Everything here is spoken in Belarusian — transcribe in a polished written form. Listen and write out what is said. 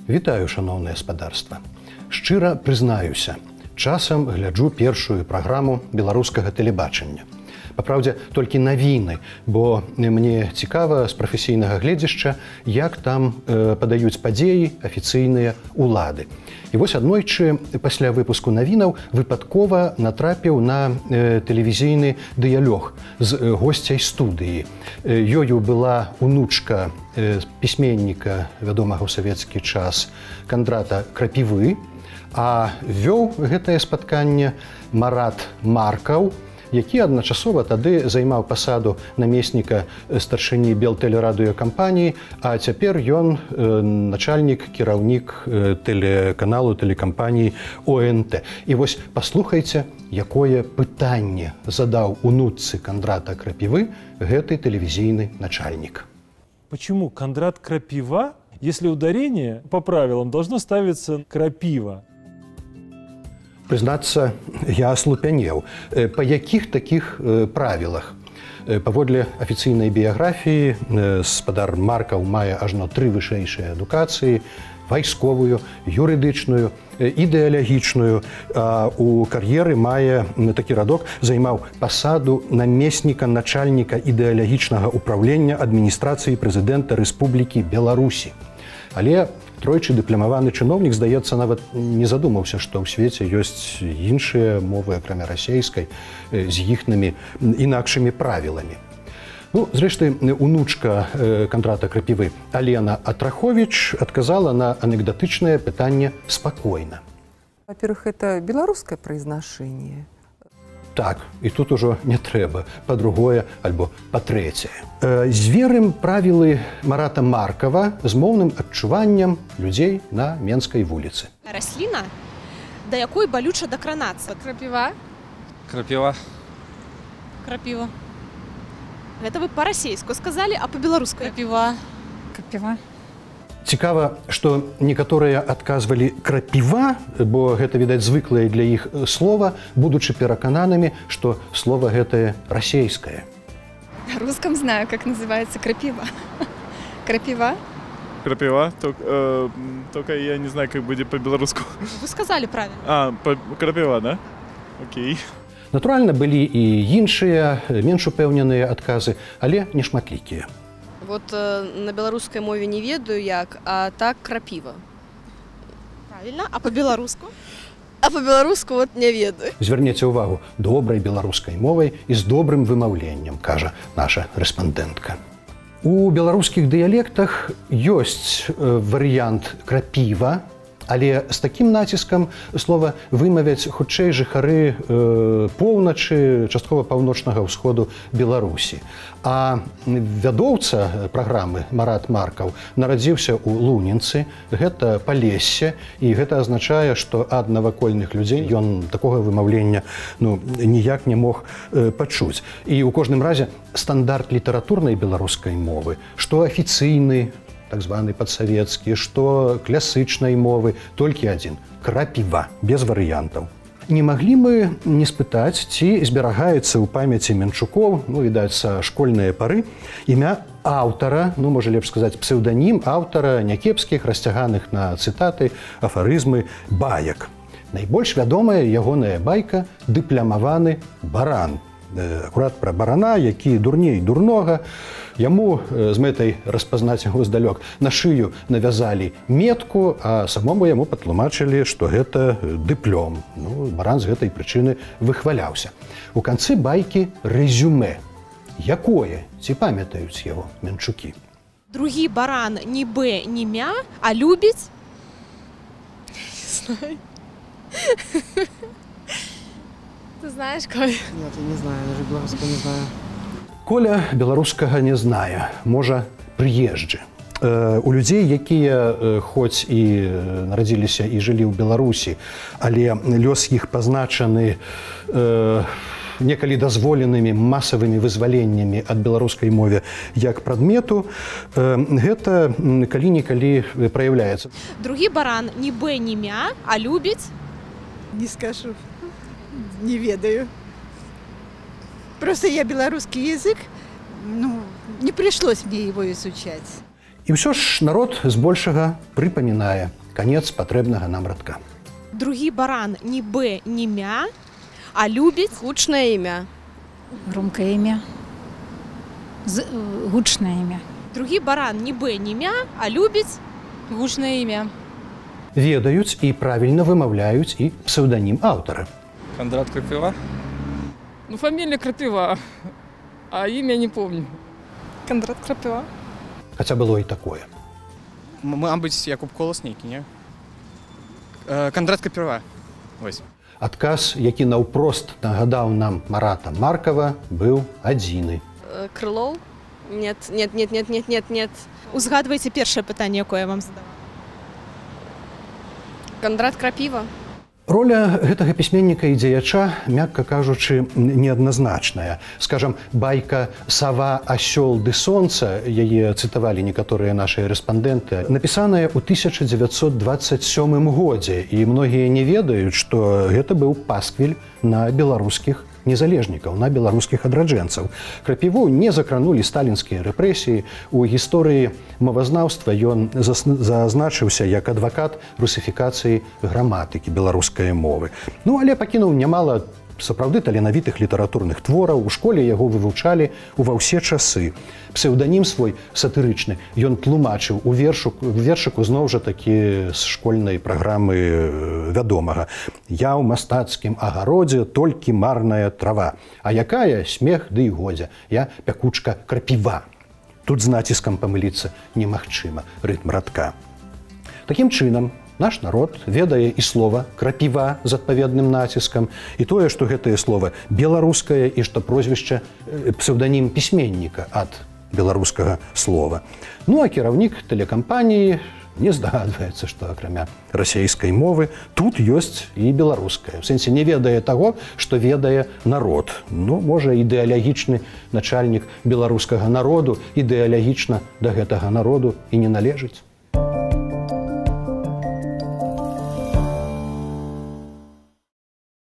Вітаю, шановне спадарства. Шчыра прызнаюся, часам гляджу першую праграму беларускага тэлебачання. Папраўдзе, толькі навіны, бо мне цікава з прафесійнага гледзяшча, як там падаюць падзеі афіцыйныя ўлады. І вось аднойчы пасля выпуску навінаў выпадкова натрапіў на тэлевізійны дыялог з госцяй студыі. Ёю была унучка пісьменніка, вядомага ў савецкі час, Кандрата Крапівы, а вёў гэтае спатканне Марат Маркаў, які адначасова тады займаў пасаду намесніка старшыні Белтэлерадыёкампаніі, а цяпер ён начальнік, кіраўнік тэлеканалу тэлекампаніі ОНТ. І вось паслухайце, якое пытанне задаў унучцы Кандрата Крапівы гэты тэлевізійны начальнік. Почему Кондрат Крапива, если ударение по правилам должно ставиться Крапива? Прызнацца, я аслупянеў. Па якіх такіх правілах? Паводле афіцыйнай біяграфіі спадар Маркаў мае ажно 3 вышэйшыя адукацыі: вайсковую, юрыдычную, ідэалагічную. У кар'еры мае такі радок, займаў пасаду намесніка начальніка ідэалагічнага ўпраўлення адміністрацыі прэзідэнта Рэспублікі Беларусі. Але тройчы дыпламаваны чыноўнік, здаецца, нават не задумаўся, што ў свеце ёсць іншыя мовы, акрамя расейскай, з іхнымі інакшымі правіламі. Ну, зрэшты, унучка Кандрата Крапівы Алена Атрахович адказала на анекдотычнае пытанне спакойна. Во-первых, это белорусское произношение. Так, і тут ужо не трэба па-другое альбо па-трэцяе. Зверым правілы Марата Маркава з моўным адчуваннем людзей на Менскай вуліцы. Расліна, да якой балюча дакранацца? Крапіва. Крапіва. Крапіва. Гэта вы па-расейску сказалі, а па-беларуску? Крапіва. Крапіва. Цікава, што некаторыя адказвалі крапіва, бо гэта, відаць, звыклае для іх слова, будучы перакананымі, што слова гэтае расейскае. На русском знаю, как называется крапива. Крапива? Крапива, только я не знаю, как будет по-белорусски. Вы сказали правильно. Крапива, да? Окей. Натуральна, былі і іншыя, менш упэўненыя адказы, але не шматлікія. Вот на беларускай мове не ведаю як, а так крапіва. Правильно, а по-беларуску? А по-беларуску вот не ведаю. Звярніце ўвагу, добрай беларускай мовай і з добрым вымаўленнем, кажа наша рэспандэнтка. У беларускіх дыялектах ёсць варыянт крапіва, але з такім націскам слова вымавяць хутчэй жыхары поўначы, часткова паўночнага ўсходу Беларусі. А вядоўца праграмы Марат Маркаў нарадзіўся ў Лунінцы, гэта Палессе, і гэта азначае, што ад навакольных людзей ён такога вымаўлення ніяк не мог пачуць. І ў кожным разе стандарт літаратурнай беларускай мовы, што афіцыйны, так званы падсавецкі, што класычнай мовы, толькі адзін – крапіва, без варыянтаў. Не маглі мы не спытаць, ці зберагаецца ў памяці Менчукоў, відаць, са школьныя пары, імя аўтара, можа лепш сказаць, псеўданім аўтара някепскіх, расцяганых на цытаты, афарызмы баек. Найбольш вядомая ягоная байка «Дыплямаваны баран». Акурат пра барана, які дурней дурнога. Яму з мэтай распазнаць яго здалёк на шыю навязалі метку, а самому яму патлумачылі, што гэта дыплём. Баран з гэтай прычыны выхваляўся. У канцы байкі рэзюмэ. Якое? Ці памятаюць яго Менчукі? Другі баран ні бэ, ні мя, а любіць? Не знаю. Ты знаешь, Коля? Нет, я не знаю, даже белорусского не знаю. Коля беларускага не знае, можа, прыезджы. У людзей, якія хоць і нарадзіліся і жылі ў Беларусі, але лёс іх пазначаны некалі дазволенымі масавымі вызваленнямі ад беларускай мове як прадмету, гэта калі-нікалі праяўляецца. Другі баран ні бэ, ні мя, а любіць? Не скажу. Не ведаю. Просто я белорусский язык, не пришлось мне его изучать. І ўсё ж народ збольшага прыпамінае канец патрэбнага нам радка. Другі баран ні Б, ні мя, а любіць Гучное імя. Громкое имя. Гучное имя. другі баран ні Б, ні мя, а любіць Гучное имя. Ведаюць і правільна вымаўляюць і псеўданім аўтара. Кондрат Крапива? Ну, фамилия Крапива, а имя не помню. Кондрат Крапива. Хаця было і такое. Мабуть, Якуб Колос нейкі, не? Кондрат Крапива. Ось. Адказ, які наўпрост нагадаў нам Марата Маркава, быў адзіны. Крылоў? Нет, нет, нет, нет, нет, нет, нет. Узгадвайце першае пытанне, якое я вам задавала. Кондрат Крапива? Роля гэтага пісьменніка і дзеяча, мякка кажучы, неадназначная. Скажам, байка «Сава, асёл ды сонца», яе цытавалі некаторыя нашыя рэспандэнты, напісаная ў 1927 годзе, і многія не ведаюць, што гэта быў пасквіль на беларускіх незалежнікаў, на беларускіх адраджэнцаў. Крапіву не закранулі сталінскія рэпрэсіі. У гісторыі мовазнаўства ён зазначыўся як адвакат русіфікацыі граматыкі беларускай мовы. Ну, але пакінуў нямала сапраўды таленавітых літаратурных твораў. У школе яго вывучалі ва ўсе часы. Псеўданім свой сатырычны ён тлумачыў у вершыку зноў жа такі з школьнай праграмы вядомага. «Я ў мастацкім агародзе толькі марная трава, а якая смех ды і годзе, я пякучка крапіва». Тут з націскам памыліцца немагчыма, рытм радка. Такім чынам, наш народ ведае і слова «крапіва» з адпаведным націскам, і тое, што гэтае слова беларускае і што прозвішча псеўданім пісьменніка ад беларускага слова. Ну, а кіраўнік тэлекампаніі не здагадваецца, што акрамя расейскай мовы тут ёсць і беларуская. У сэнсе не ведае таго, што ведае народ. Ну, можа, ідэалагічны начальнік беларускага народу ідэалагічна да гэтага народу і не належыць.